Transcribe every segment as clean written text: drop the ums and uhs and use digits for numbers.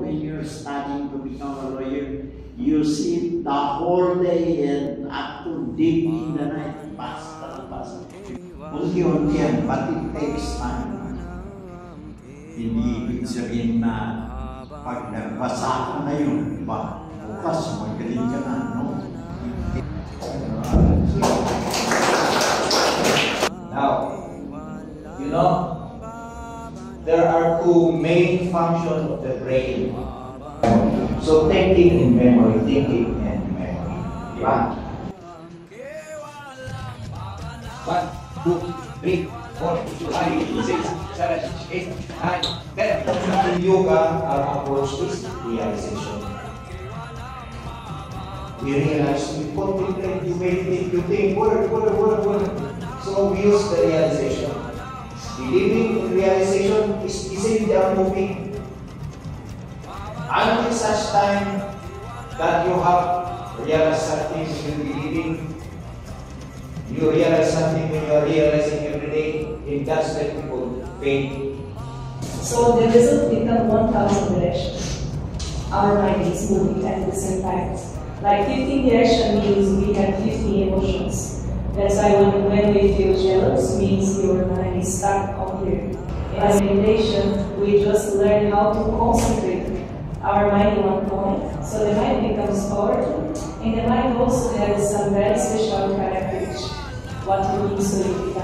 when you're studying to become a lawyer, you sit the whole day and up to deep in the night, basta. Unti-unti yan, but it takes time. Hindi ibig sabihin na pag nagbasa ka ngayon, bukas magaling ka na, no? Now, you know, there are two main functions of the brain. So thinking in memory, thinking and memory. Diba? 1, 2, 3, 4, 5, 6, 7, 8, 9, 10. In yoga, our approach is realization. We realize, we contemplate, you meditate, you think, word. So we use the realization. Believing in realization is easily moving. Until such time that you have realized something you believing, you realize something when you are realizing every day, in that's what we call faith. So the result becomes 1,000 directions. Our mind is moving at the same time. Like 15 direction means we have 50 emotions. That's why when we feel jealous, means your mind is stuck on here. In meditation, we just learn how to concentrate our mind in one point, so the mind becomes powerful, and the mind also has some very special characteristics, what it means to live.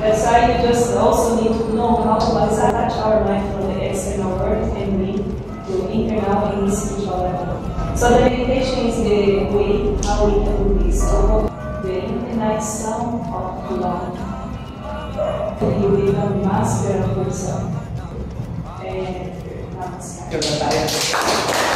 That's why you just also need to know how to attach our mind from the external world and bring to internal and spiritual level. So the meditation is the way how we can do this. So the infinite sound of love. You become master of yourself. And namaskar.